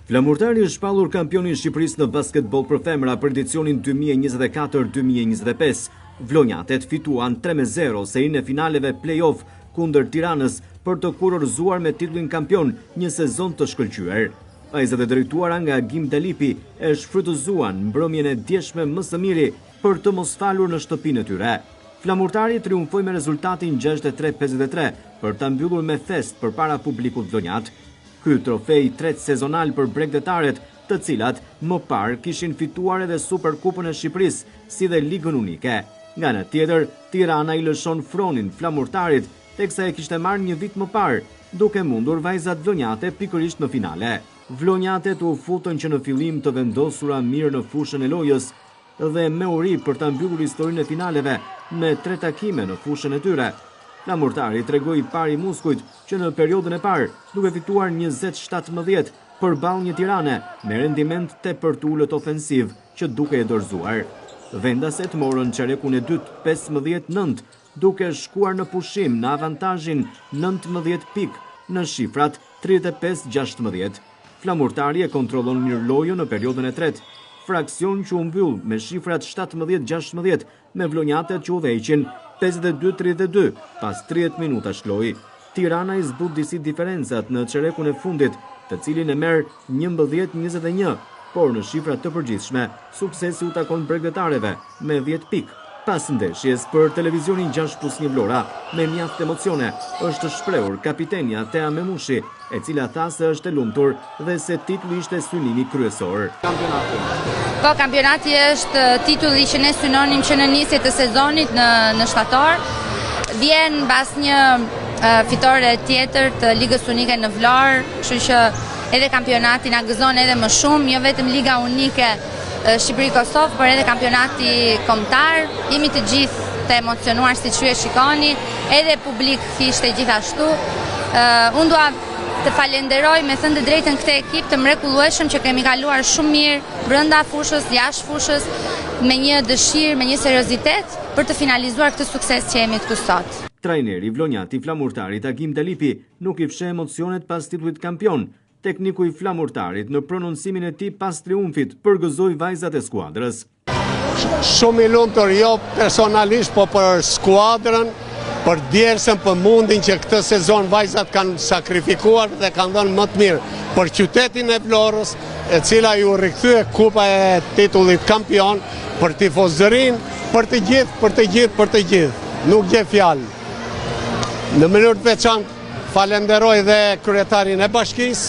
Flamurtari është shpallur kampioni i Shqipërisë në basketbol për femra për edicionin 2024-2025. Vlonjatet fituan 3-0 serinë e finaleve play-off kundër Tiranës për të kurorzuar me titullin kampion një sezon të shkëlqyer. Vajzat e drejtuara nga Gim Dalipi e shfrytëzuan mbrëmjen e djeshme më së miri për të mos falur në shtëpinë e tyre. Flamurtari triumfoi me rezultatin 63-53 për ta mbyllur me fest përpara publikut vlonjat. Ky trofej tret sezonal për bregdetaret, të cilat më parë kishin fituar edhe Superkupën e Shqipërisë, si dhe Ligën Unike. Nga ana tjetër, Tirana i lëshon fronin Flamurtarit, teksa e kishte marrë një vit më parë, duke mundur vajzat vlonjate pikërisht në finale. Vlonjatet u futën që në fillim të vendosura mirë në fushën e lojës dhe me uri për ta mbyllur historinë e finaleve me 3 takime në fushën e tyre. Flamurtari tregoi pari muskujt që në periudhën e parë, duke fituar 20-17 përballë një Tirane me rendiment tepër të ulët ofensiv që duke e dorëzuar. Vendaset morën çarekun e dytë 15-9, duke shkuar në pushim në avantazhin 19 pikë në shifrat 35-16. Flamurtari e kontrollon mirë lojën në periudhën e tretë, fraksion që u mbyll me shifrat 17-16 me vlonjatet që udhëheqin 52-32 pas 30 minutash lojë. Tirana i zbut disi diferencat në çerekun e fundit, të cilin e merr 11-21, por në shifra të përgjithshme, suksesi u takon bregdetareve me 10 pikë. Pas ndeshjes për televizionin 6+1 Vlora, me mjaft emocione, është shprehur kapitenja Tea Memushi, e cila tha se është e lumtur dhe se titulli ishte synimi kryesor. Kampionati është titulli që ne synonim që në nisje të sezonit në shtator, vjen pas një fitore tjetër të Ligës Unike në Vlorë, kështu që edhe kampionati na gëzon edhe më shumë, jo vetëm Liga Unike Shqipëri-Kosovë, por edhe kampionati kombëtar. Jemi të gjithë të emocionuar si që e shikoni, edhe publik kishte gjithashtu. Unë dua të falenderoj me thënë të drejtën këtë ekip të mrekullueshëm që kemi kaluar shumë mirë brenda fushës, jashtë fushës, me një dëshirë, me një seriozitet për të finalizuar këtë sukses që jemi këtu sot. Trajneri vlonjati Flamurtarit Agim Dalipi nuk i fshe emocionet pas titullit kampion. Tekniku i Flamurtarit në prononcimin e tij pas triumfit përgëzoi vajzat e skuadrës. Shumë i lumtur, jo personalisht, po për skuadrën, për djersën, për mundin që këtë sezon vajzat kanë sakrifikuar dhe kanë dhënë më të mirë për qytetin e Vlorës, e cila ju rikthye kupa e titullit kampion, për tifozërinë, për të gjithë, nuk gjej fjalë. Në mënyrë të veçantë falenderoj dhe kryetarin e bashkisë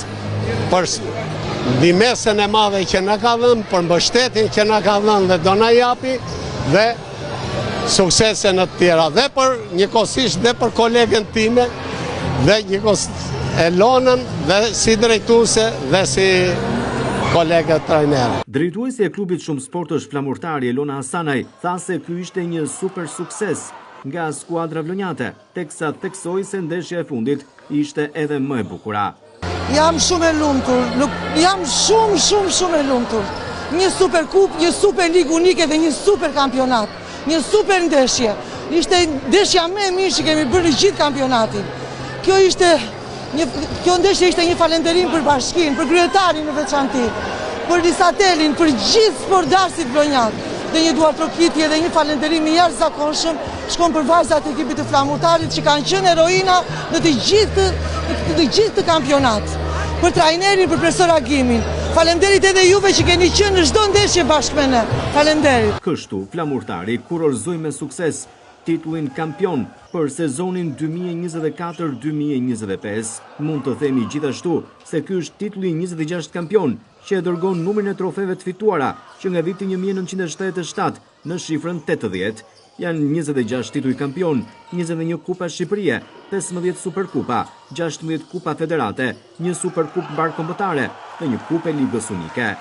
për ndihmën e madhe që na ka dhënë, për mbështetjen që na ka dhënë dhe do na japi, dhe suksese në të tjera, dhe për njëkohësisht dhe për kolegen time, dhe Elonën, dhe si drejtuese dhe si kolegë trajner. Drejtuesi e klubit Shumë Sportësh Flamurtari Elona Hasanaj tha se ky ishte një super sukses nga skuadra vlonjate, teksa theksoi se ndeshja e fundit ishte edhe më e bukura. Jam shumë e lumtur, jam shumë e lumtur. Një superkup, një super ligë unike dhe një super kampionat, një super ndeshje. Ishte ndeshja më e mirë që kemi bërë në gjithë kampionatin. Kjo ndeshje ishte një falënderim për bashkinë, për kryetarin në veçanti, për Risatelin, për gjithë sportdarësit vlonjat. Dhe një duartrokitje dhe një falënderim i jashtëzakonshëm shkon për vajzat e ekipit të Flamurtarit që kanë qenë heroina në të gjithë të kampionat. Për trajnerin, për profesor Agimin. Falenderit edhe juve që keni qenë në çdo ndeshje bashkë me ne. Falenderit. Kështu Flamurtari kurorzoi me sukses titullin kampion për sezonin 2024-2025. Mund të themi gjithashtu se ky është titulli 26 kampion që e dërgon numrin e trofeve të fituara që nga viti 1977 në shifrën 80. Janë 26 titull kampion, 21 kupa Shqipërie, 15 superkupa, 16 kupa federate, një superkup barkombëtare dhe një kupë Ligës Unike.